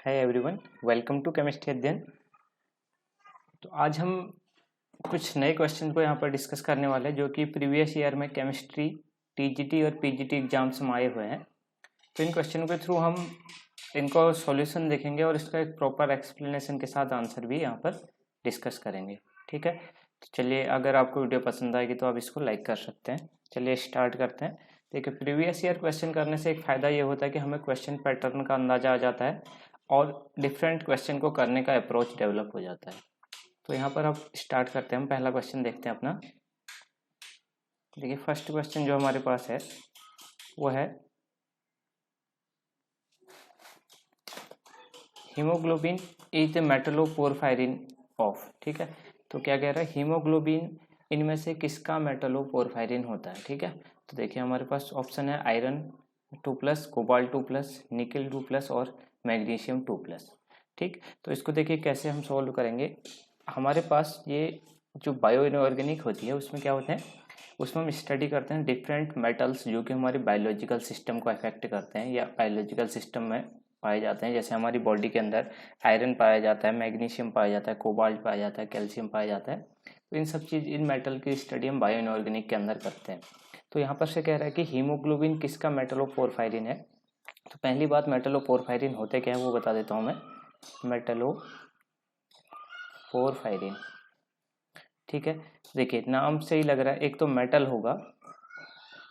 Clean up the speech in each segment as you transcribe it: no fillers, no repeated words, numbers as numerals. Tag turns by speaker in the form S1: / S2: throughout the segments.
S1: Hi everyone, welcome to chemistry अध्ययन। तो आज हम कुछ नए क्वेश्चन को यहाँ पर डिस्कस करने वाले हैं जो कि प्रीवियस ईयर में केमिस्ट्री टीजीटी और पीजीटी एग्जाम्स में आए हुए हैं। तो इन क्वेश्चन के थ्रू हम इनको सॉल्यूशन देखेंगे और इसका एक प्रॉपर एक्सप्लेनेशन के साथ आंसर भी यहाँ पर डिस्कस करेंगे। ठीक है, तो चलिए, अगर आपको वीडियो पसंद आएगी तो आप इसको लाइक कर सकते हैं। चलिए स्टार्ट करते हैं। देखिए, प्रीवियस ईयर क्वेश्चन करने से एक फ़ायदा ये होता है कि हमें क्वेश्चन पैटर्न का अंदाज़ा आ जाता है और डिफरेंट क्वेश्चन को करने का अप्रोच डेवलप हो जाता है। तो यहाँ पर अब स्टार्ट करते हैं। हम पहला क्वेश्चन देखते हैं अपना। देखिए, फर्स्ट क्वेश्चन जो हमारे पास है वो है हीमोग्लोबिन इज द मेटलोपोरफायरिन ऑफ। ठीक है, तो क्या कह रहा है, हीमोग्लोबिन इनमें से किसका मेटलोपोरफायरिन होता है। ठीक है, तो देखिए हमारे पास ऑप्शन है आयरन 2+, कोबाल्ट 2+, निकल 2+ और मैग्नीशियम 2+। ठीक, तो इसको देखिए कैसे हम सॉल्व करेंगे। हमारे पास ये जो बायो इनऑर्गेनिक होती है उसमें क्या होते हैं, उसमें हम स्टडी करते हैं डिफरेंट मेटल्स जो कि हमारे बायोलॉजिकल सिस्टम को अफेक्ट करते हैं या बायोलॉजिकल सिस्टम में पाए जाते हैं। जैसे हमारी बॉडी के अंदर आयरन पाया जाता है, मैग्नीशियम पाया जाता है, कोबाल्ट पाया जाता है, कैल्शियम पाया जाता है। तो इन सब चीज़, इन मेटल की स्टडी हम बायो इनऑर्गेनिक के अंदर करते हैं। तो यहाँ पर से कह रहा है कि हीमोग्लोबिन किसका मेटलोपोरफायरिन है। तो पहली बात, मेटलोपोरफायरिन होते क्या है वो बता देता हूँ मैं। मेटलोपोरफायरिन, ठीक है, देखिए नाम से ही लग रहा है, एक तो मेटल होगा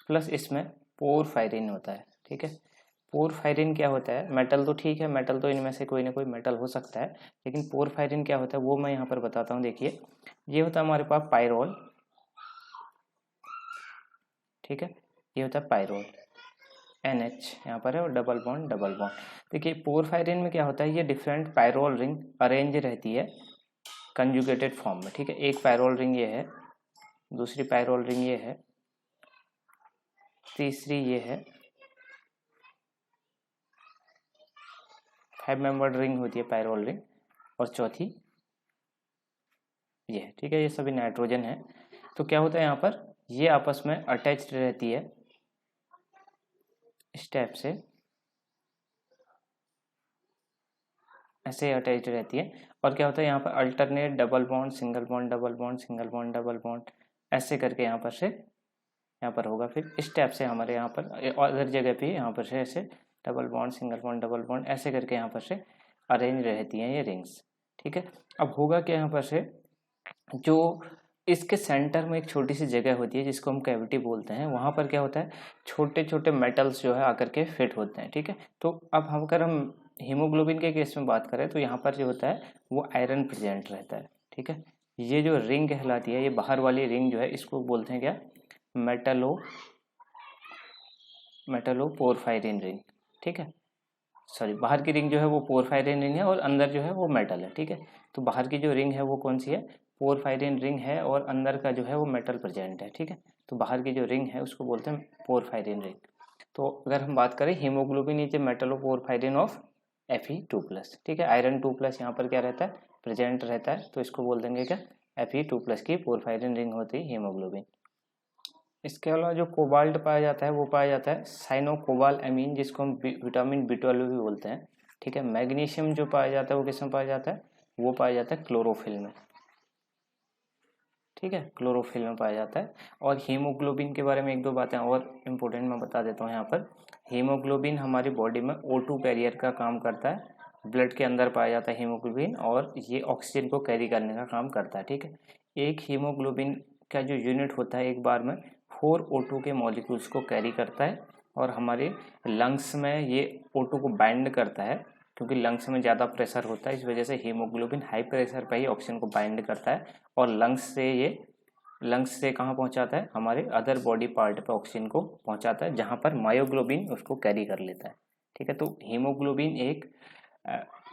S1: प्लस इसमें पोरफायरिन होता है। ठीक है, पोरफायरिन क्या होता है, मेटल तो ठीक है, मेटल तो इनमें से कोई ना कोई मेटल हो सकता है, लेकिन पोरफायरिन क्या होता है वो मैं यहाँ पर बताता हूँ। देखिए, ये होता है हमारे पास पायरोल। ठीक है, ये होता है पायरोल, NH यहाँ पर है और डबल बॉन्ड डबल बॉन्ड। देखिए, पोरफायरिन में क्या होता है, ये डिफरेंट पायरोल रिंग अरेंज रहती है कंजुगेटेड फॉर्म में। ठीक है, एक पायरोल रिंग ये है, दूसरी पायरोल रिंग ये है, तीसरी ये है, 5 मेंबर्ड रिंग होती है पायरोल रिंग, और चौथी ये है। ठीक है, ये सभी नाइट्रोजन है। तो क्या होता है यहाँ पर, ये आपस में अटैच्ड रहती है स्टेप से, ऐसे अटैच्ड रहती है। और क्या होता है यहाँ पर, alternate double bond single bond double bond single bond double bond, ऐसे करके यहाँ पर से यहाँ पर होगा। फिर स्टेप से हमारे यहाँ पर अदर जगह पे यहाँ पर से ऐसे double bond single bond double bond ऐसे करके यहाँ पर से अरेंज रहती हैं ये रिंग्स। ठीक है, अब होगा क्या, यहाँ पर से जो इसके सेंटर में एक छोटी सी जगह होती है जिसको हम कैविटी बोलते हैं, वहाँ पर क्या होता है, छोटे छोटे मेटल्स जो है आकर के फिट होते हैं। ठीक है, तो अब हम अगर हम हीमोग्लोबिन के केस में बात करें तो यहाँ पर जो होता है वो आयरन प्रेजेंट रहता है। ठीक है, ये जो रिंग कहलाती है, ये बाहर वाली रिंग जो है इसको बोलते हैं क्या, मेटलोपोरफायरिन रिंग। ठीक है, सॉरी, बाहर की रिंग जो है वो पोरफायरिन रिंग है और अंदर जो है वो मेटल है। ठीक है, तो बाहर की जो रिंग है वो कौन सी है, पोरफायरिन रिंग है, और अंदर का जो है वो मेटल प्रेजेंट है। ठीक है, तो बाहर की जो रिंग है उसको बोलते हैं पोरफायरिन रिंग। तो अगर हम बात करें, haemoglobin is a metalloporphyrin of Fe2+। ठीक है, आयरन 2+ यहाँ पर क्या रहता है, प्रेजेंट रहता है, तो इसको बोल देंगे क्या, Fe2+ की पोरफायरिन रिंग होती है हीमोग्लोबिन। इसके अलावा जो कोबाल्ट पाया जाता है वो पाया जाता है साइनोकोबाल एमीन, जिसको हम विटामिन B12 भी बोलते हैं। ठीक है, मैग्नीशियम जो पाया जाता है वो किस में पाया जाता है, वो पाया जाता है क्लोरोफिल में। ठीक है, क्लोरोफिल में पाया जाता है। और हीमोग्लोबिन के बारे में एक दो बातें और इम्पोर्टेंट मैं बता देता हूँ यहाँ पर। हीमोग्लोबिन हमारी बॉडी में O2 कैरियर का काम करता है, ब्लड के अंदर पाया जाता है हीमोग्लोबिन, और ये ऑक्सीजन को कैरी करने का काम करता है। ठीक है, एक हीमोग्लोबिन का जो यूनिट होता है एक बार में 4 O2 के मॉलिक्यूल्स को कैरी करता है, और हमारे लंग्स में ये O2 को बाइंड करता है, क्योंकि लंग्स में ज़्यादा प्रेशर होता है, इस वजह से हीमोग्लोबिन हाई प्रेशर पर ही ऑक्सीजन को बाइंड करता है, और लंग्स से कहाँ पहुँचाता है, हमारे अदर बॉडी पार्ट पे ऑक्सीजन को पहुँचाता है, जहाँ पर मायोग्लोबिन उसको कैरी कर लेता है। ठीक है, तो हीमोग्लोबिन एक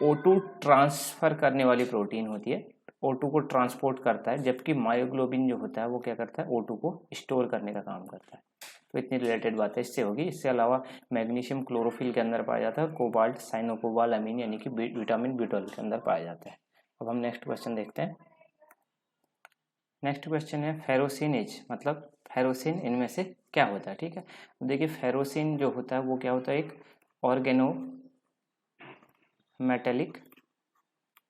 S1: O2 ट्रांसफ़र करने वाली प्रोटीन होती है, O2 को ट्रांसपोर्ट करता है, जबकि मायोग्लोबिन जो होता है वो क्या करता है, O2 को स्टोर करने का काम करता है। तो इतनी रिलेटेड बातें इससे होगी। इसके अलावा मैग्नीशियम क्लोरोफिल के अंदर पाया जाता है, कोबाल्ट साइनोकोबाल अमीन यानी कि विटामिन B12 के अंदर पाया जाता है। अब हम नेक्स्ट क्वेश्चन देखते हैं। नेक्स्ट क्वेश्चन है फेरोसिनेज, मतलब फेरोसिन इनमें से क्या होता है। ठीक है, देखिए फेरोसिन जो होता है वो क्या होता है, एक ऑर्गेनो मेटेलिक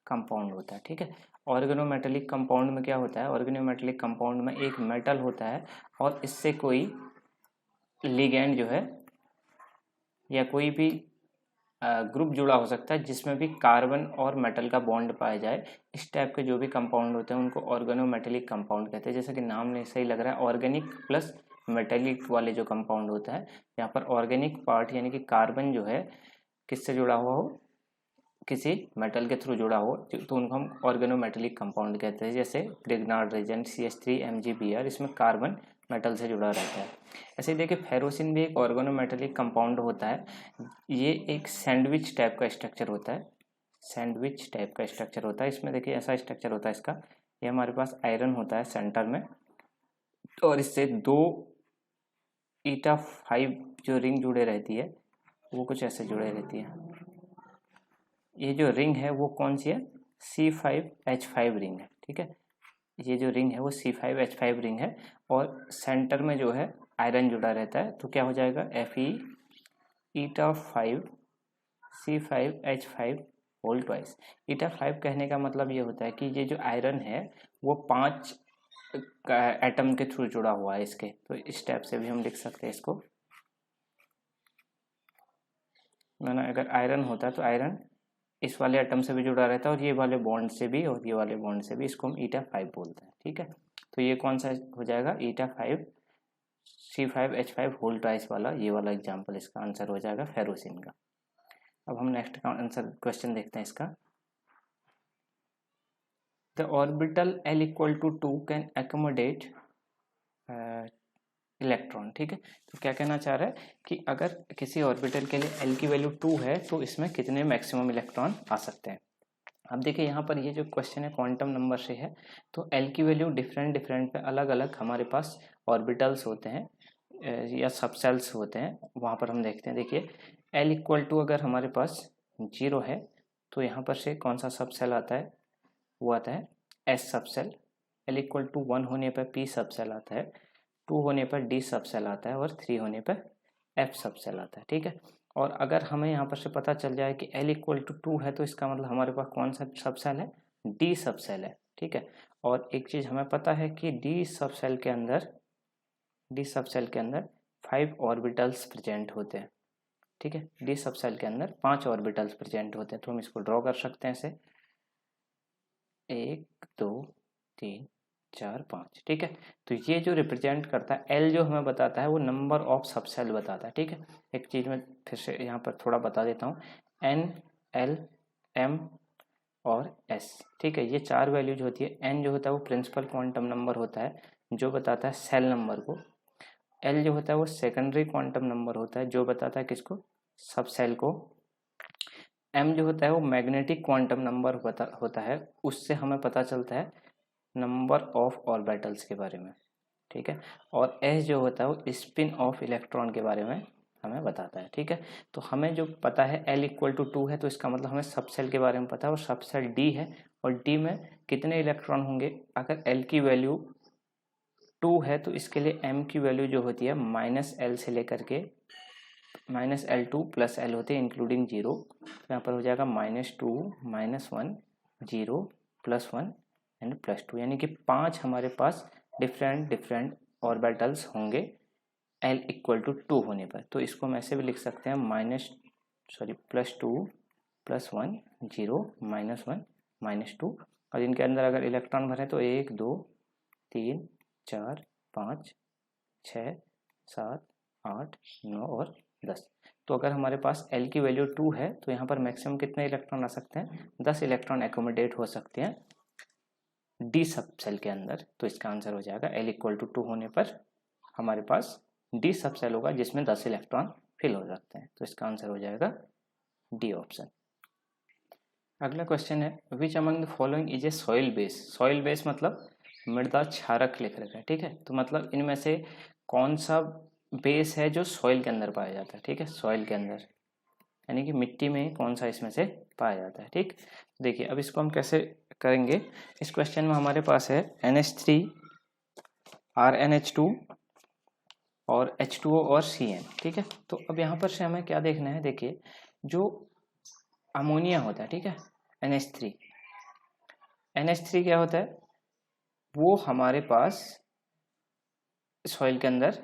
S1: कंपाउंड होता है। ठीक है, ऑर्गेनोमेटेलिक कंपाउंड में क्या होता है, ऑर्गेनोमेटेलिक कंपाउंड में एक मेटल होता है और इससे कोई लिगेंड जो है या कोई भी ग्रुप जुड़ा हो सकता है जिसमें भी कार्बन और मेटल का बॉन्ड पाया जाए। इस टाइप के जो भी कंपाउंड होते हैं उनको ऑर्गेनोमेटेलिक कंपाउंड कहते हैं। जैसे कि नाम में सही लग रहा है, ऑर्गेनिक प्लस मेटेलिक वाले जो कंपाउंड होता है, यहाँ पर ऑर्गेनिक पार्ट यानी कि कार्बन जो है किससे जुड़ा हुआ हो, किसी मेटल के थ्रू जुड़ा हो, तो उनको हम ऑर्गेनोमेटेलिक कंपाउंड कहते हैं। जैसे ग्रिग्नार्ड रेजेंट CH3 MgBr, इसमें कार्बन मेटल से जुड़ा रहता है। ऐसे ही देखिए फेरोसिन भी एक ऑर्गेनोमेटेलिक कंपाउंड होता है। ये एक सैंडविच टाइप का स्ट्रक्चर होता है, सैंडविच टाइप का स्ट्रक्चर होता है। इसमें देखिए ऐसा स्ट्रक्चर होता है इसका, ये हमारे पास आयरन होता है सेंटर में और इससे 2 ईटा 5 जो रिंग जुड़े रहती है वो कुछ ऐसे जुड़े रहती है। ये जो रिंग है वो कौन सी है, C5H5 रिंग है। ठीक है, ये जो रिंग है वो C5H5 रिंग है और सेंटर में जो है आयरन जुड़ा रहता है। तो क्या हो जाएगा, Fe ईटा 5 C5H5 होल ट्वाइस। ईटा 5 कहने का मतलब ये होता है कि ये जो आयरन है वो 5 एटम के थ्रू जुड़ा हुआ है इसके। तो इस टाइप से भी हम लिख सकते हैं इसको। मैंने अगर आयरन होता है तो आयरन इस वाले एटम से भी जुड़ा रहता है और ये वाले बॉन्ड से भी और ये वाले बॉन्ड से भी, इसको हम ईटा 5 बोलते हैं। ठीक है, तो ये कौन सा हो जाएगा, ईटा 5 C5H5 होल ट्वाइस वाला, ये वाला एग्जाम्पल इसका आंसर हो जाएगा फेरोसिन का। अब हम नेक्स्ट का आंसर क्वेश्चन देखते हैं इसका। The orbital L = 2 can accommodate electron. ठीक है, तो क्या कहना चाह रहा है कि अगर किसी ऑर्बिटल के लिए L की वैल्यू 2 है तो इसमें कितने मैक्सिमम इलेक्ट्रॉन आ सकते हैं। अब देखिए यहाँ पर ये जो क्वेश्चन है क्वांटम नंबर से है, तो L की वैल्यू डिफरेंट पे अलग अलग हमारे पास ऑर्बिटल्स होते हैं या सबसेल्स होते हैं, वहाँ पर हम देखते हैं। देखिए L = अगर हमारे पास 0 है तो यहाँ पर से कौन सा सबसेल आता है, वो आता है S सबसेल। L = 1 होने पर P सबसेल आता है, 2 होने पर D सबसेल आता है और 3 होने पर F सबसेल आता है। ठीक है, और अगर हमें यहाँ पर से पता चल जाए कि L = 2 है तो इसका मतलब हमारे पास कौन सा सबसेल है, D सबसेल है। ठीक है, और एक चीज़ हमें पता है कि D सबसेल के अंदर 5 ऑर्बिटल्स प्रेजेंट होते हैं। ठीक है, D सबसेल के अंदर 5 ऑर्बिटल्स प्रेजेंट होते हैं। तो हम इसको ड्रॉ कर सकते हैं ऐसे 1 2 3 4 5। ठीक है, तो ये जो रिप्रेजेंट करता है L जो हमें बताता है वो नंबर ऑफ सबसेल बताता है। ठीक है, एक चीज़ मैं फिर से यहाँ पर थोड़ा बता देता हूँ, N L M और S। ठीक है, ये 4 वैल्यूज होती है। N जो होता है वो प्रिंसिपल क्वांटम नंबर होता है जो बताता है सेल नंबर को। L जो होता है वो सेकेंडरी क्वांटम नंबर होता है जो बताता है किसको, सबसेल को। M जो होता है वो मैग्नेटिक क्वांटम नंबर होता है, उससे हमें पता चलता है नंबर ऑफ ऑर्बिटल्स के बारे में। ठीक है, और S जो होता है वो स्पिन ऑफ इलेक्ट्रॉन के बारे में हमें बताता है। ठीक है, तो हमें जो पता है L = 2 है तो इसका मतलब हमें सबसेल के बारे में पता है और सबसेल D है और D में कितने इलेक्ट्रॉन होंगे। अगर L की वैल्यू 2 है तो इसके लिए M की वैल्यू जो होती है -L से लेकर के -L2 + L होते हैं इंक्लूडिंग 0। तो यहाँ पर हो जाएगा -2 -1 0 +1 एंड +2, यानी कि 5 हमारे पास डिफरेंट ऑर्बिटल्स होंगे L = 2 होने पर। तो इसको हम ऐसे भी लिख सकते हैं +2 +1 0 -1 -2, और इनके अंदर अगर इलेक्ट्रॉन भरें तो 1 2 3 4 5 6 7 8 9 और 10। तो अगर हमारे पास L की वैल्यू 2 है तो यहाँ पर मैक्सिमम कितने इलेक्ट्रॉन आ सकते हैं, 10 इलेक्ट्रॉन एकोमोडेट हो सकते हैं D सबसेल के अंदर। तो इसका आंसर हो जाएगा L = 2 होने पर हमारे पास D सबसेल होगा जिसमें 10 इलेक्ट्रॉन फिल हो सकते हैं। तो इसका आंसर हो जाएगा D ऑप्शन। अगला क्वेश्चन है, which among the following is a soil base. Soil base मतलब मृदा क्षारक लिख रखा है। ठीक है, तो मतलब इनमें से कौन सा बेस है जो सॉइल के अंदर पाया जाता है। ठीक है, सॉइल के अंदर यानी कि मिट्टी में कौन सा इसमें से पाया जाता है। ठीक, देखिए अब इसको हम कैसे करेंगे। इस क्वेश्चन में हमारे पास है NH3 RnH2 और H2O और Cn। ठीक है, तो अब यहाँ पर से हमें क्या देखना है, देखिए जो अमोनिया होता है, ठीक है, NH3। NH3 क्या होता है, वो हमारे पास सॉइल के अंदर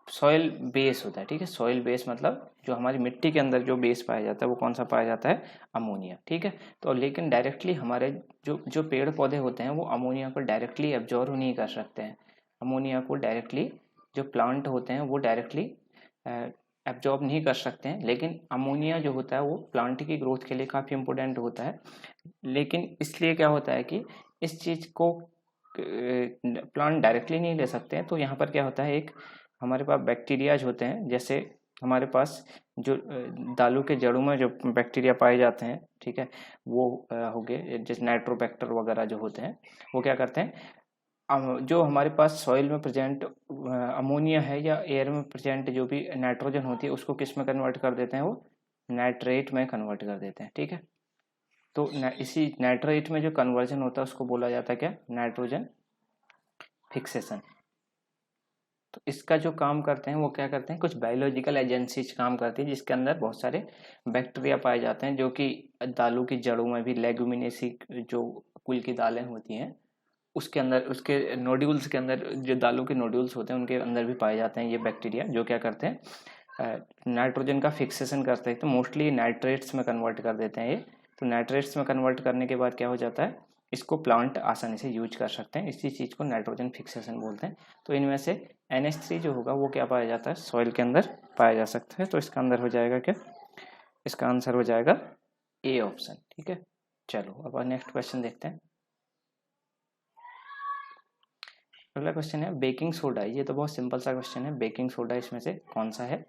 S1: सॉइल बेस होता है, ठीक है। सॉइल बेस मतलब जो हमारी मिट्टी के अंदर जो बेस पाया जाता है वो कौन सा पाया जाता है, अमोनिया, ठीक है। तो लेकिन डायरेक्टली हमारे जो जो पेड़ पौधे होते हैं वो अमोनिया को डायरेक्टली एब्जॉर्व नहीं कर सकते हैं। अमोनिया को डायरेक्टली जो प्लांट होते हैं वो डायरेक्टली एब्जॉर्ब नहीं कर सकते हैं, लेकिन अमोनिया जो होता है वो प्लांट की ग्रोथ के लिए काफ़ी इंपॉर्टेंट होता है। लेकिन इसलिए क्या होता है कि इस चीज़ को प्लांट डायरेक्टली नहीं ले सकते हैं, तो यहाँ पर क्या होता है, एक हमारे पास बैक्टीरियाज होते हैं, जैसे हमारे पास जो दालों के जड़ों में जो बैक्टीरिया पाए जाते हैं, ठीक है, वो हो गए जैसे नाइट्रोबैक्टर वगैरह जो होते हैं, वो क्या करते हैं, जो हमारे पास सॉइल में प्रेजेंट अमोनिया है या एयर में प्रेजेंट जो भी नाइट्रोजन होती है उसको किस में कन्वर्ट कर देते हैं, वो नाइट्रेट में कन्वर्ट कर देते हैं, ठीक है। तो इसी नाइट्रेट में जो कन्वर्जन होता है उसको बोला जाता है क्या, नाइट्रोजन फिक्सेशन। तो इसका जो काम करते हैं वो क्या करते हैं, कुछ बायोलॉजिकल एजेंसीज काम करती है जिसके अंदर बहुत सारे बैक्टीरिया पाए जाते हैं जो कि दालों की जड़ों में भी, लेगुमिनेसी जो कुल की दालें होती हैं उसके अंदर, उसके नोड्यूल्स के अंदर जो दालों के नोड्यूल्स होते हैं उनके अंदर भी पाए जाते हैं ये बैक्टीरिया, जो क्या करते हैं नाइट्रोजन का फिक्सेशन करते हैं। तो मोस्टली नाइट्रेट्स में कन्वर्ट कर देते हैं ये। तो नाइट्रेट्स में कन्वर्ट करने के बाद क्या हो जाता है, इसको प्लांट आसानी से यूज कर सकते हैं, इसी चीज़ को नाइट्रोजन फिक्सेशन बोलते हैं। तो इनमें से NH3 जो होगा वो क्या पाया जाता है, सॉइल के अंदर पाया जा सकता है। तो इसका अंदर हो जाएगा क्या, इसका आंसर हो जाएगा ए ऑप्शन, ठीक है। चलो अब नेक्स्ट क्वेश्चन देखते हैं। अगला क्वेश्चन है बेकिंग सोडा। ये तो बहुत सिंपल सा क्वेश्चन है, बेकिंग सोडा इसमें से कौन सा है।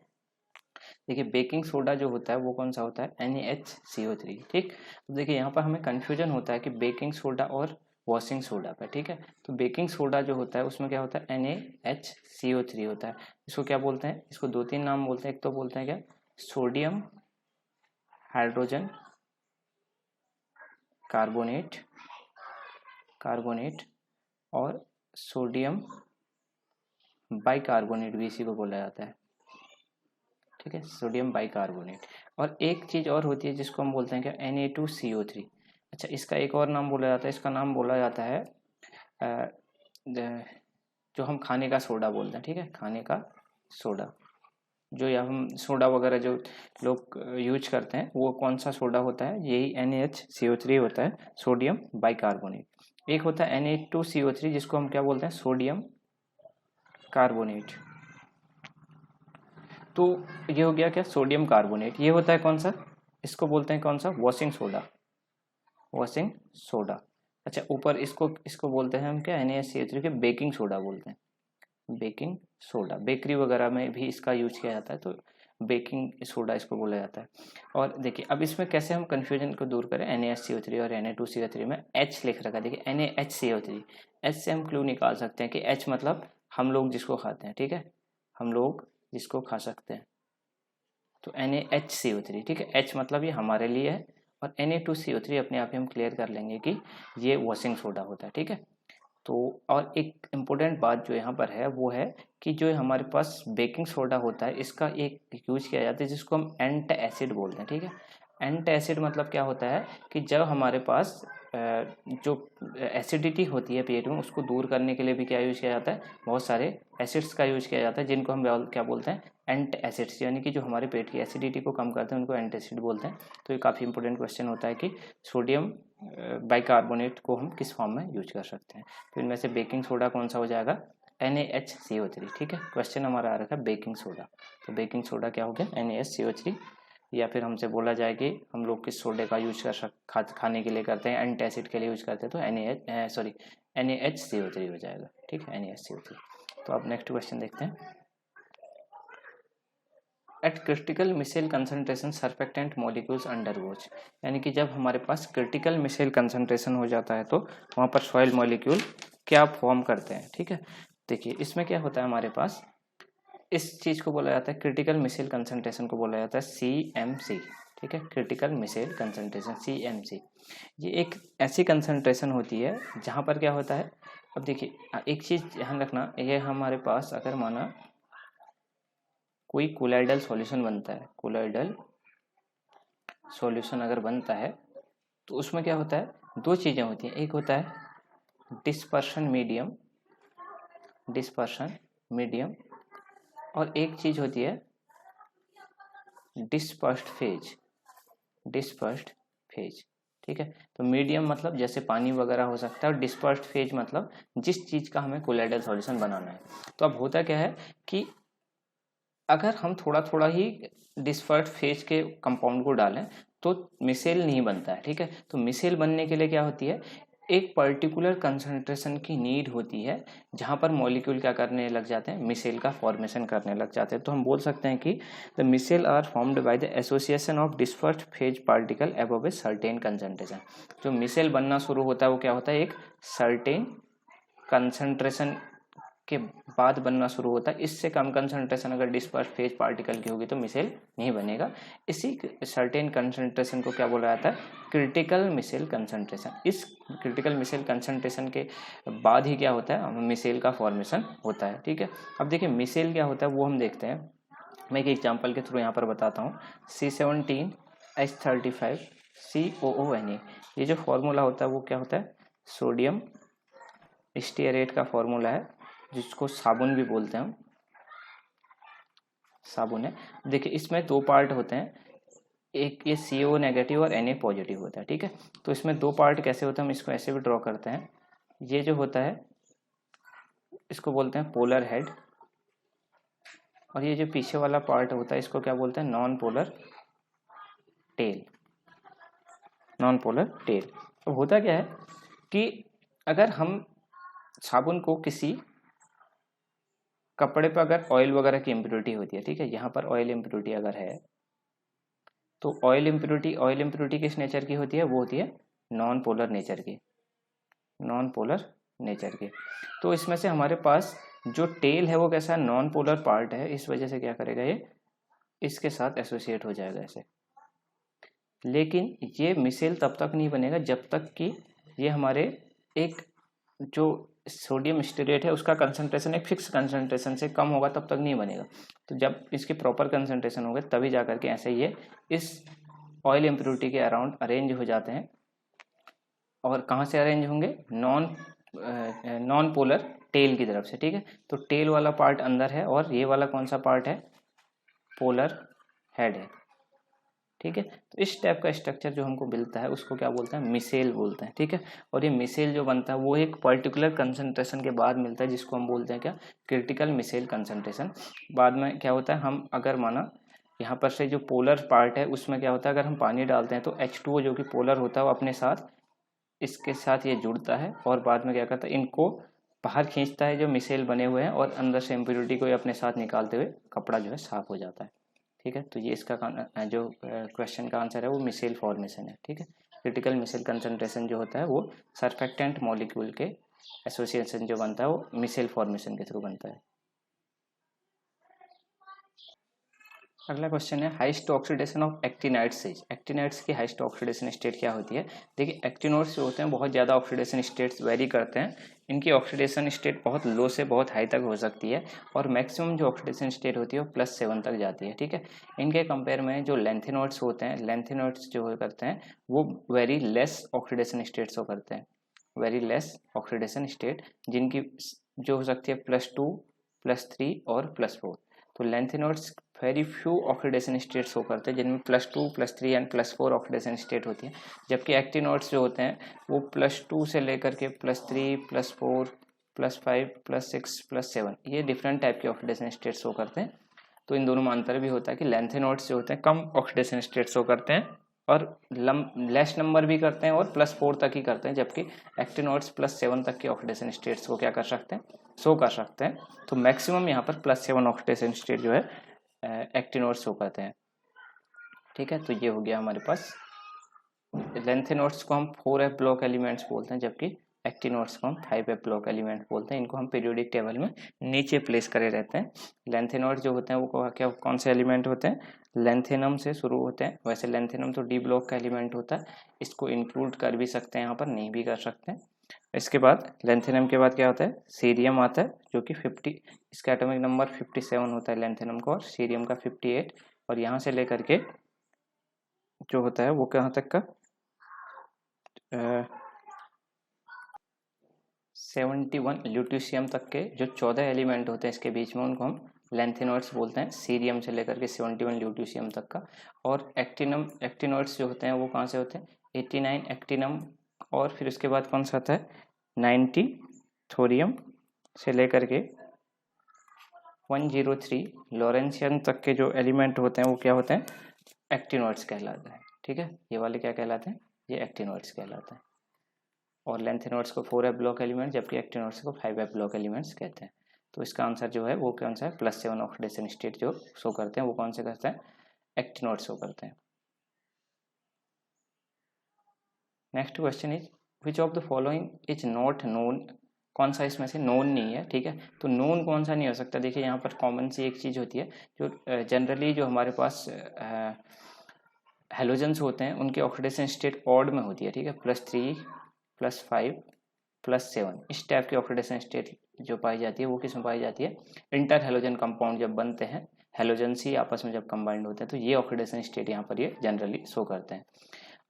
S1: देखिए बेकिंग सोडा जो होता है वो कौन सा होता है, NaHCO3, ठीक। तो देखिए यहाँ पर हमें कन्फ्यूजन होता है कि बेकिंग सोडा और वॉशिंग सोडा पे, ठीक है। तो बेकिंग सोडा जो होता है उसमें क्या होता है, NaHCO3 होता है। इसको क्या बोलते हैं, इसको दो तीन नाम बोलते हैं। एक तो बोलते हैं क्या, सोडियम हाइड्रोजन कार्बोनेट, और सोडियम बाइकार्बोनेट भी इसी को बोला जाता है, ठीक है, सोडियम बाइकार्बोनेट। और एक चीज़ और होती है जिसको हम बोलते हैं क्या, Na2CO3। अच्छा, इसका एक और नाम बोला जाता है, इसका नाम बोला जाता है जो हम खाने का सोडा बोलते हैं, ठीक है, खाने का सोडा। जो या हम सोडा वगैरह जो लोग यूज करते हैं वो कौन सा सोडा होता है, यही NaHCO3 होता है, सोडियम बाइकार्बोनेट। एक होता है Na2CO3 जिसको हम क्या बोलते हैं, सोडियम कार्बोनेट। तो ये हो गया क्या, सोडियम कार्बोनेट। ये होता है कौन सा, इसको बोलते हैं कौन सा, वॉशिंग सोडा, वॉशिंग सोडा। अच्छा, ऊपर इसको इसको बोलते हैं हम क्या, NaCO3 के बेकिंग सोडा बोलते हैं, बेकिंग सोडा। बेकरी वगैरह में भी इसका यूज किया जाता है, तो बेकिंग सोडा इसको बोला जाता है। और देखिए अब इसमें कैसे हम कन्फ्यूजन को दूर करें, NaCO3 और Na2CO3 में H लिख रखा है। देखिए NaHCO3, H से हम क्लू निकाल सकते हैं कि H मतलब हम लोग जिसको खाते हैं, ठीक है, हम लोग जिसको खा सकते हैं। तो NaHCO3, ठीक है, H मतलब ये हमारे लिए है, और Na2CO3 अपने आप ही हम क्लियर कर लेंगे कि ये वॉशिंग सोडा होता है, ठीक है। तो और एक इम्पोर्टेंट बात जो यहाँ पर है वो है कि जो हमारे पास बेकिंग सोडा होता है इसका एक यूज किया जाता है जिसको हम एंट एसिड बोलते हैं, ठीक है। एंट एसिड मतलब क्या होता है कि जब हमारे पास जो एसिडिटी होती है पेट में उसको दूर करने के लिए भी क्या यूज किया जाता है, बहुत सारे एसिड्स का यूज किया जाता है जिनको हम क्या बोलते हैं, एंट एसिड्स, यानी कि जो हमारे पेट की एसिडिटी को कम करते हैं उनको एंट एसिड बोलते हैं। तो ये काफ़ी इंपॉर्टेंट क्वेश्चन होता है कि सोडियम बाइकार्बोनेट को हम किस फॉर्म में यूज कर सकते हैं। तो इनमें से बेकिंग सोडा कौन सा हो जाएगा, NaHCO3, ठीक है। क्वेश्चन हमारा आ रखा है बेकिंग सोडा, तो बेकिंग सोडा क्या हो गया, NaHCO3। या फिर हमसे बोला जाए कि हम लोग किस सोडे का यूज खाने के लिए करते हैं, एंटासिड के लिए यूज करते हैं, तो NaHCO3 हो जाएगा, ठीक है, NaHCO3। तो अब नेक्स्ट क्वेश्चन देखते हैं। Eight critical missile concentration surfactant molecules undergoes, यानी कि जब हमारे पास क्रिटिकल मिसाइल कंसंट्रेशन हो जाता है तो वहाँ पर सॉइल मॉलिक्यूल क्या फॉर्म करते हैं, ठीक है। देखिए इसमें क्या होता है, हमारे पास इस चीज़ को बोला जाता है, क्रिटिकल मिसाइल कंसंट्रेशन को बोला जाता है CMC, ठीक है, क्रिटिकल मिसाइल कंसंट्रेशन CMC। ये एक ऐसी कंसंट्रेशन होती है जहाँ पर क्या होता है, अब देखिए एक चीज़ ध्यान रखना, ये हमारे पास अगर माना कोई कोलाइडल सॉल्यूशन बनता है, कोलाइडल सॉल्यूशन अगर बनता है तो उसमें क्या होता है, दो चीज़ें होती हैं, एक होता है डिस्पर्शन मीडियम और एक चीज़ होती है डिस्पर्स्ड फेज। ठीक है, तो मीडियम मतलब जैसे पानी वगैरह हो सकता है और डिस्पर्स्ड फेज मतलब जिस चीज़ का हमें कोलाइडल सॉल्यूशन बनाना है। तो अब होता क्या है कि अगर हम थोड़ा थोड़ा ही डिस्पर्स्ड फेज के कंपाउंड को डालें तो मिसेल नहीं बनता है। ठीक है, तो मिसेल बनने के लिए क्या होती है, एक पर्टिकुलर कंसंट्रेशन की नीड होती है जहाँ पर मॉलिक्यूल क्या करने लग जाते हैं, मिसेल का फॉर्मेशन करने लग जाते हैं। तो हम बोल सकते हैं कि the micelle are formed by the association of dispersed phase particle above a certain concentration. जो मिसेल बनना शुरू होता है वो क्या होता है, एक सर्टेन कंसंट्रेशन के बाद बनना शुरू होता है। इससे कम कंसंट्रेशन अगर डिस्पर्स फेज पार्टिकल की होगी तो मिसेल नहीं बनेगा। इसी सर्टेन कंसंट्रेशन को क्या बोला जाता है, क्रिटिकल मिसेल कंसंट्रेशन। इस क्रिटिकल मिसेल कंसंट्रेशन के बाद ही क्या होता है, मिसेल का फॉर्मेशन होता है। ठीक है, अब देखिए मिसेल क्या होता है वो हम देखते हैं। मैं एक एग्जाम्पल के थ्रू यहाँ पर बताता हूँ। C17H35COONA, ये जो फॉर्मूला होता है वो क्या होता है, सोडियम स्टीयरेट का फॉर्मूला है, जिसको साबुन भी बोलते हैं हम, साबुन है। देखिए इसमें दो पार्ट होते हैं, एक ये CO नेगेटिव और Na पॉजिटिव होता है। ठीक है, तो इसमें दो पार्ट कैसे होते हैं, हम इसको ऐसे भी ड्रॉ करते हैं। ये जो होता है इसको बोलते हैं पोलर हेड, और ये जो पीछे वाला पार्ट होता है इसको क्या बोलते हैं, नॉन पोलर टेल। तो होता क्या है कि अगर हम साबुन को किसी कपड़े पर अगर ऑयल वगैरह की इम्प्योरिटी होती है, ठीक है, यहाँ पर ऑयल इम्प्योरिटी अगर है तो ऑयल इम्प्योरिटी किस नेचर की होती है, वो होती है नॉन पोलर नेचर की। तो इसमें से हमारे पास जो टेल है वो कैसा है, नॉन पोलर पार्ट है, इस वजह से क्या करेगा ये इसके साथ एसोसिएट हो जाएगा ऐसे। लेकिन ये मिसेल तब तक नहीं बनेगा जब तक कि ये हमारे एक जो सोडियम स्टीरेट है उसका कंसंट्रेशन एक फिक्स कंसंट्रेशन से कम होगा, तब तक नहीं बनेगा। तो जब इसके प्रॉपर कंसंट्रेशन होंगे तभी जा करके ऐसे ये इस ऑयल इम्प्योरिटी के अराउंड अरेंज हो जाते हैं। और कहाँ से अरेंज होंगे, नॉन पोलर टेल की तरफ से। ठीक है, तो टेल वाला पार्ट अंदर है और ये वाला कौन सा पार्ट है, पोलर हेड है। ठीक है, तो इस टाइप का स्ट्रक्चर जो हमको मिलता है उसको क्या बोलते हैं, मिसेल बोलते हैं। ठीक है, और ये मिसेल जो बनता है वो एक पर्टिकुलर कंसंट्रेशन के बाद मिलता है, जिसको हम बोलते हैं क्या, क्रिटिकल मिसेल कंसंट्रेशन। बाद में क्या होता है, हम अगर माना यहाँ पर से जो पोलर पार्ट है उसमें क्या होता है, अगर हम पानी डालते हैं तो H2O जो कि पोलर होता है वो अपने साथ इसके साथ ये जुड़ता है और बाद में क्या करता है, इनको बाहर खींचता है जो मिसेल बने हुए हैं, और अंदर से इम्प्योरिटी को अपने साथ निकालते हुए कपड़ा जो है साफ हो जाता है। ठीक है, तो ये इसका जो क्वेश्चन का आंसर है वो मिसेल फॉर्मेशन है। ठीक है, क्रिटिकल मिसेल कंसंट्रेशन जो होता है वो सरफेक्टेंट मॉलिक्यूल के एसोसिएशन जो बनता है वो मिसेल फॉर्मेशन के थ्रू बनता है। अगला क्वेश्चन है highest oxidation of actinides. Actinides की हाइस्ट ऑक्सीडेशन स्टेट क्या होती है। देखिए एक्टिनोड्स जो होते हैं बहुत ज़्यादा ऑक्सीडेशन स्टेट्स वेरी करते हैं, इनकी ऑक्सीडेशन स्टेट बहुत लो से बहुत हाई तक हो सकती है, और मैक्सिमम जो ऑक्सीडेशन स्टेट होती है वो +7 तक जाती है। ठीक है, इनके कंपेयर में जो लेंथेनोड्स होते हैं, लेंथेनोड्स जो करते हैं वो very less oxidation state show करते हैं, वेरी लेस ऑक्सीडेशन स्टेट, जिनकी जो हो सकती है +2 +3 और +4। तो lanthanoids very few oxidation state show करते हैं जिनमें +2 +3 एंड +4 ऑक्सीडेशन स्टेट होती है, जबकि एक्टिनोड्स जो होते हैं वो +2 से लेकर के +3 +4 +5 +6 +7 ये डिफरेंट टाइप के ऑक्सीडेशन स्टेट शो करते हैं। तो इन दोनों में अंतर भी होता है कि लेंथेनोड्स जो होते हैं कम ऑक्सीडेशन स्टेट शो करते हैं और लेस नंबर भी करते हैं और +4 तक ही करते हैं, जबकि एक्टिनोड्स +7 तक के ऑक्सीडेशन स्टेट्स को क्या कर सकते हैं, शो कर सकते हैं। तो मैक्सिमम यहाँ पर +7 ऑक्सीडेशन स्टेट जो है एक्टिनोड्स शो करते हैं। ठीक है, तो ये हो गया हमारे पास। लेंथेनोड्स को हम 4f ब्लॉक एलिमेंट्स बोलते हैं, जबकि एक्टिनोड्स को हम 5f ब्लॉक एलिमेंट बोलते हैं। इनको हम पीरियोडिक टेबल में नीचे प्लेस करे रहते हैं। लेंथेनोड्स जो होते हैं वो क्या कौन से एलिमेंट होते हैं, लेंथेनम से शुरू होते हैं। वैसे लेंथेनम तो डी ब्लॉक का एलिमेंट होता है, इसको इंक्लूड कर भी सकते हैं यहाँ पर, नहीं भी कर सकते हैं। इसके बाद लेंथेनम के बाद क्या होता है, सीरियम आता है जो कि 50, इसका एटॉमिक नंबर 57 होता है लेंथेनम का, और सीरियम का 58, और यहाँ से लेकर के जो होता है वो कहाँ तक का 71 ल्यूटीशियम तक के जो 14 एलिमेंट होते हैं इसके बीच में, उनको हम लेंथेनॉइड्स बोलते हैं, सीरियम से लेकर के 71 ल्यूटीशियम तक का। और एक्टिनॉइड्स जो होते हैं वो कहाँ से होते हैं 89 एक्टिनम, और फिर उसके बाद कौन सा आता है 90 थोरियम से लेकर के 103 लॉरेंशियन तक के जो एलिमेंट होते हैं वो क्या होते हैं एक्टिनॉइड्स कहलाते हैं। ठीक है, ये वाले क्या कहलाते हैं, ये एक्टिनॉइड्स कहलाते हैं। और लेंथेनॉइड्स को 4 ब्लॉक एलिमेंट, जबकि एक्टिनॉइड्स को 5 ब्लॉक एलिमेंट्स कहते हैं। तो इसका आंसर जो है वो कौन सा है +7 ऑक्सीडेशन स्टेट जो शो करते हैं वो कौन से करते हैं एक्टिनॉइड्स शो करते हैं। Next question is which of the following is not known, कौन सा इसमें से नोन नहीं है। ठीक है, तो नोन कौन सा नहीं हो सकता। देखिए यहाँ पर कॉमन सी एक चीज़ होती है जो जनरली जो हमारे पास हेलोजेंस होते हैं उनकी ऑक्सीडेशन स्टेट ऑड में होती है। ठीक है, +3 +5 +7 इस टाइप की ऑक्सीडेशन स्टेट जो पाई जाती है वो किस में पाई जाती है इंटर हेलोजन कंपाउंड जब बनते हैं, हेलोजेंस ही आपस में जब कंबाइंड होते हैं तो ये ऑक्सीडेशन स्टेट यहाँ पर ये जनरली शो करते हैं।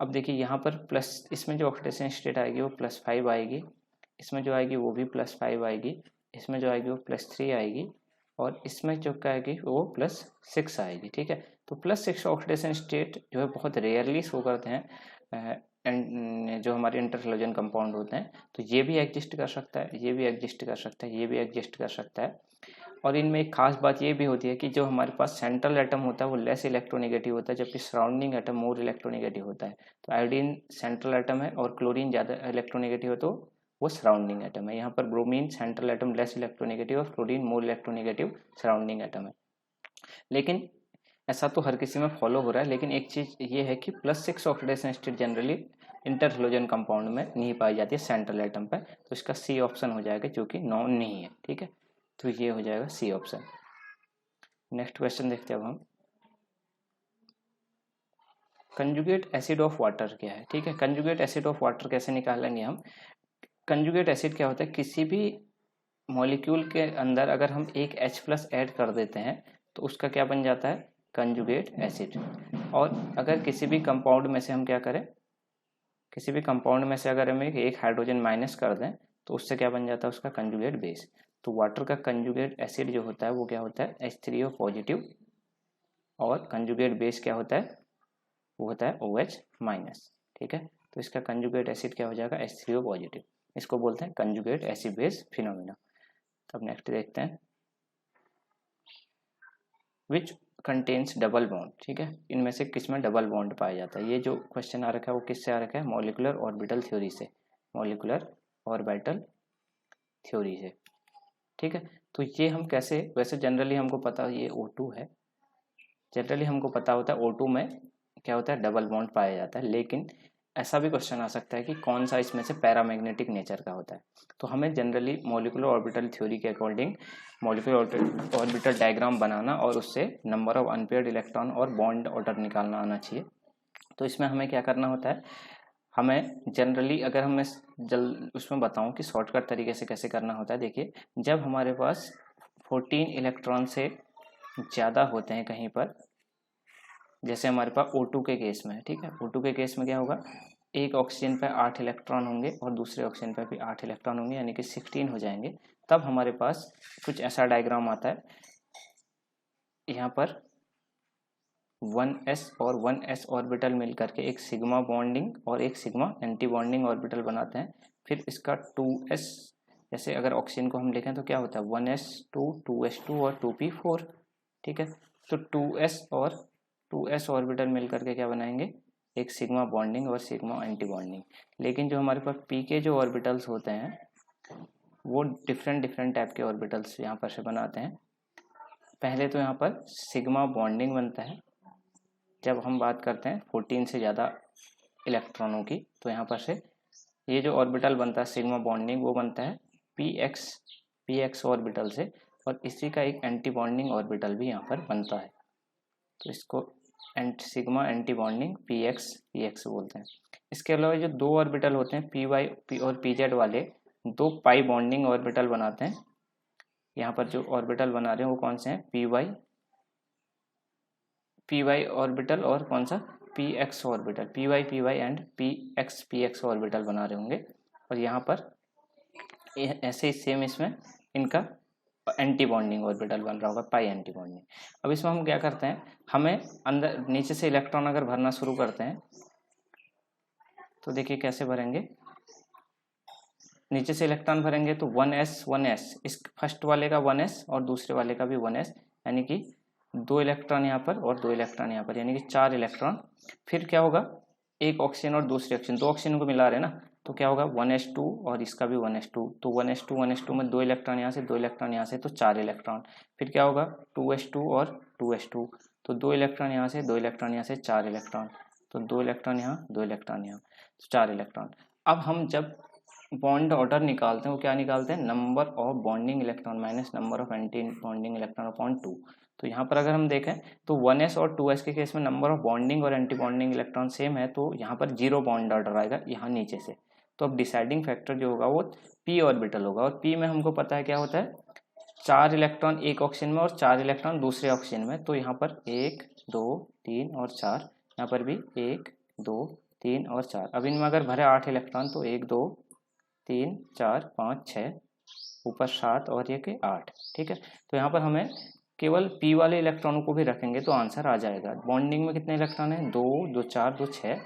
S1: अब देखिए यहाँ पर प्लस, इसमें जो ऑक्सीडेशन स्टेट आएगी वो +5 आएगी, इसमें जो आएगी वो भी +5 आएगी, इसमें जो आएगी वो +3 आएगी, और इसमें जो आएगी वो +6 आएगी। ठीक है, तो +6 ऑक्सीडेशन स्टेट जो है बहुत रेयरली शो करते हैं एंड जो हमारे इंटर हेलोजन कंपाउंड होते हैं। तो ये भी एग्जिस्ट कर सकता है, ये भी एग्जिस्ट कर सकता है, ये भी एग्जिस्ट कर सकता है। और इनमें एक खास बात ये भी होती है कि जो हमारे पास सेंट्रल एटम होता है वो लेस इलेक्ट्रोनेगेटिव होता है, जबकि सराउंडिंग एटम मोर इलेक्ट्रोनेगेटिव होता है। तो आयोडीन सेंट्रल एटम है और क्लोरीन ज़्यादा इलेक्ट्रोनेगेटिव है तो वो सराउंडिंग एटम है। यहाँ पर bromine central atom less electronegative और chlorine more electronegative surrounding atom है। लेकिन ऐसा तो हर किसी में फॉलो हो रहा है, लेकिन एक चीज़ ये है कि +6 oxidation state generally inter halogen compound में नहीं पाई जाती है सेंट्रल एटम पर। तो इसका सी ऑप्शन हो जाएगा जो कि नॉन नहीं है। ठीक है, तो ये हो जाएगा सी ऑप्शन। नेक्स्ट क्वेश्चन देखते हैं अब हम, कंजुगेट एसिड ऑफ वाटर क्या है। ठीक है, कंजुगेट एसिड ऑफ वाटर कैसे निकालेंगे हम। कंजुगेट एसिड क्या होता है, किसी भी मॉलिक्यूल के अंदर अगर हम एक H+ ऐड कर देते हैं तो उसका क्या बन जाता है कंजुगेट एसिड। और अगर किसी भी कंपाउंड में से हम क्या करें, किसी भी कंपाउंड में से अगर हम एक हाइड्रोजन माइनस कर दें तो उससे क्या बन जाता है उसका कंजुगेट बेस। तो वाटर का कंजुगेट एसिड जो होता है वो क्या होता है H3O पॉजिटिव, और कंजुगेट बेस क्या होता है वो होता है OH-। ठीक है, तो इसका कंजुगेट एसिड क्या हो जाएगा H3O पॉजिटिव। इसको बोलते हैं कंजुगेट एसिड बेस फिनोमिना। तब नेक्स्ट देखते हैं विच कंटेन्स डबल बॉन्ड। ठीक है, इनमें से किस में डबल बॉन्ड पाया जाता है। ये जो क्वेश्चन आ रखा है वो किससे आ रखा है मॉलिकुलर ऑर्बिटल थ्योरी से, मॉलिकुलर ऑर्बिटल थ्योरी से। ठीक है, तो ये हम कैसे, वैसे जनरली हमको पता ये O2 है, जनरली हमको पता होता है O2 में क्या होता है डबल बॉन्ड पाया जाता है। लेकिन ऐसा भी क्वेश्चन आ सकता है कि कौन सा इसमें से पैरामैग्नेटिक नेचर का होता है। तो हमें जनरली मॉलिकुलर ऑर्बिटल थ्योरी के अकॉर्डिंग मॉलिकुलर ऑर्बिटल डायग्राम बनाना और उससे नंबर ऑफ अनपेयर्ड इलेक्ट्रॉन और बॉन्ड ऑर्डर निकालना आना चाहिए। तो इसमें हमें क्या करना होता है, हमें जनरली अगर हमें उसमें बताऊं कि शॉर्टकट तरीके से कैसे करना होता है। देखिए जब हमारे पास 14 इलेक्ट्रॉन से ज़्यादा होते हैं कहीं पर, जैसे हमारे पास O2 के केस में है। ठीक है, O2 के केस में क्या होगा, एक ऑक्सीजन पर 8 इलेक्ट्रॉन होंगे और दूसरे ऑक्सीजन पर भी 8 इलेक्ट्रॉन होंगे, यानी कि 16 हो जाएंगे। तब हमारे पास कुछ ऐसा डायग्राम आता है, यहाँ पर 1s और 1s ऑर्बिटल मिलकर के एक सिग्मा बॉन्डिंग और एक सिग्मा एंटी बॉन्डिंग ऑर्बिटल बनाते हैं। फिर इसका 2s, जैसे अगर ऑक्सीजन को हम लिखें तो क्या होता है 1s2 2s2 और 2p4। ठीक है, तो 2s ऑर्बिटल मिलकर के क्या बनाएंगे एक सिग्मा बॉन्डिंग और सिग्मा एंटी बॉन्डिंग। लेकिन जो हमारे पास p के जो ऑर्बिटल्स होते हैं वो डिफरेंट टाइप के ऑर्बिटल्स यहाँ पर से बनाते हैं। पहले तो यहाँ पर सिग्मा बॉन्डिंग बनता है जब हम बात करते हैं 14 से ज़्यादा इलेक्ट्रॉनों की। तो यहाँ पर से ये जो ऑर्बिटल बनता है सिग्मा बॉन्डिंग वो बनता है px ऑर्बिटल से, और इसी का एक एंटी बॉन्डिंग ऑर्बिटल भी यहाँ पर बनता है। तो इसको सिग्मा एंटी बॉन्डिंग px बोलते हैं। इसके अलावा जो दो ऑर्बिटल होते हैं py और pz वाले, दो पाई बॉन्डिंग ऑर्बिटल बनाते हैं। यहाँ पर जो ऑर्बिटल बना रहे हैं वो कौन से हैं py ऑर्बिटल और कौन सा P X orbital, P Y and P X orbital बना रहे होंगे, और यहाँ पर ऐसे ही सेम इसमें इनका एंटी बॉन्डिंग ऑर्बिटल बन रहा होगा, पाई एंटी बॉन्डिंग। अब इसमें हम क्या करते हैं, हमें अंदर नीचे से इलेक्ट्रॉन अगर भरना शुरू करते हैं तो देखिए कैसे भरेंगे। नीचे से इलेक्ट्रॉन भरेंगे तो 1s, इस फर्स्ट वाले का 1s और दूसरे वाले का भी 1s, यानी कि 2 इलेक्ट्रॉन यहाँ पर और 2 इलेक्ट्रॉन यहाँ पर, यानी कि 4 इलेक्ट्रॉन। फिर क्या होगा, एक ऑक्सीजन और दूसरे ऑक्सीजन, 2 ऑक्सीजन को मिला रहे हैं ना, तो क्या होगा 1s2 और इसका भी 1s2, तो 1s2 में 2 इलेक्ट्रॉन यहाँ से, 2 इलेक्ट्रॉन यहाँ से, तो 4 इलेक्ट्रॉन। फिर क्या होगा 2s2 और 2s2, तो 2 इलेक्ट्रॉन यहाँ से, 2 इलेक्ट्रॉन यहाँ से, 4 इलेक्ट्रॉन, तो 2 इलेक्ट्रॉन यहाँ, 2 इलेक्ट्रॉन यहाँ, तो 4 इलेक्ट्रॉन। अब हम जब बॉन्ड ऑर्डर निकालते हैं वो क्या निकालते हैं, number of bonding electron minus number of anti bonding electron upon 2। तो यहाँ पर अगर हम देखें तो 1s और 2s के केस में नंबर ऑफ बॉन्डिंग और एंटी बॉन्डिंग इलेक्ट्रॉन सेम है, तो यहाँ पर 0 बॉन्ड ऑर्डर आएगा यहाँ नीचे से। तो अब डिसाइडिंग फैक्टर जो होगा वो p ऑर्बिटल होगा, और p में हमको पता है क्या होता है, 4 इलेक्ट्रॉन एक ऑक्सीजन में और 4 इलेक्ट्रॉन दूसरे ऑक्सीजन में, तो यहाँ पर 1 2 3 और 4, यहाँ पर भी 1 2 3 और 4। अब इनमें अगर भरे 8 इलेक्ट्रॉन तो 1 2 3 4 5 6, ऊपर 7 और ये के 8, ठीक है। तो यहाँ पर हमें केवल p वाले इलेक्ट्रॉनों को भी रखेंगे तो आंसर आ जाएगा। बॉन्डिंग में कितने इलेक्ट्रॉन है, 2 2 4 2 6,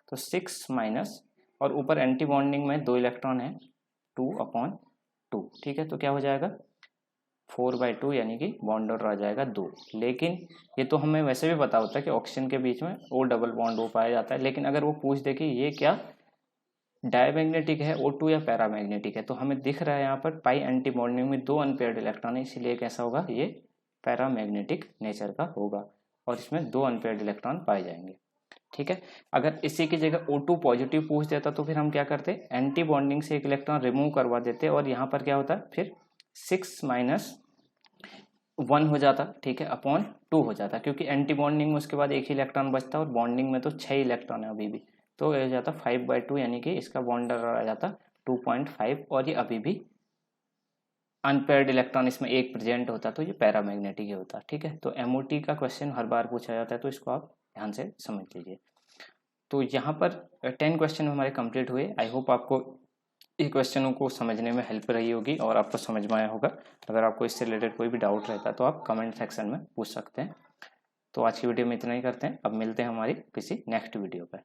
S1: तो 6 माइनस, और ऊपर एंटी बॉन्डिंग में 2 इलेक्ट्रॉन है, 2/2, ठीक है। तो क्या हो जाएगा 4/2, यानी कि बॉन्ड ऑर्डर आ जाएगा 2। लेकिन ये तो हमें वैसे भी पता होता है कि ऑक्सीजन के बीच में O डबल बॉन्ड O पाया जाता है, लेकिन अगर वो पूछ दे कि ये क्या डायमैग्नेटिक है O2 या पैरामैग्नेटिक है, तो हमें दिख रहा है यहाँ पर पाई एंटी बॉन्डिंग में 2 अनपेयर्ड इलेक्ट्रॉन है, इसीलिए कैसा होगा, ये पैरामैग्नेटिक नेचर का होगा, और इसमें 2 अनपेयर्ड इलेक्ट्रॉन पाए जाएंगे, ठीक है। अगर इसी की जगह O2 पॉजिटिव पूछ देता तो फिर हम क्या करते, एंटी बॉन्डिंग से एक इलेक्ट्रॉन रिमूव करवा देते, और यहाँ पर क्या होता फिर 6 - 1 हो जाता, ठीक है, अपॉन 2 हो जाता, क्योंकि एंटी बॉन्डिंग में उसके बाद एक ही इलेक्ट्रॉन बचता और बॉन्डिंग में तो 6 इलेक्ट्रॉन है अभी भी, तो ये हो जाता 5/2, यानी कि इसका बॉन्ड आ जाता 2.5, और ये अभी भी अनपेयर्ड इलेक्ट्रॉन इसमें एक प्रेजेंट होता, तो ये पैरामैग्नेटिक ही होता, ठीक है। तो MOT का क्वेश्चन हर बार पूछा जाता है, तो इसको आप ध्यान से समझ लीजिए। तो यहाँ पर 10 क्वेश्चन हमारे कंप्लीट हुए। आई होप आपको ये क्वेश्चनों को समझने में हेल्प रही होगी और आपको समझ में आया होगा। अगर आपको इससे रिलेटेड कोई भी डाउट रहता है तो आप कमेंट सेक्शन में पूछ सकते हैं। तो आज की वीडियो में इतना ही करते हैं, अब मिलते हैं हमारी किसी नेक्स्ट वीडियो पर।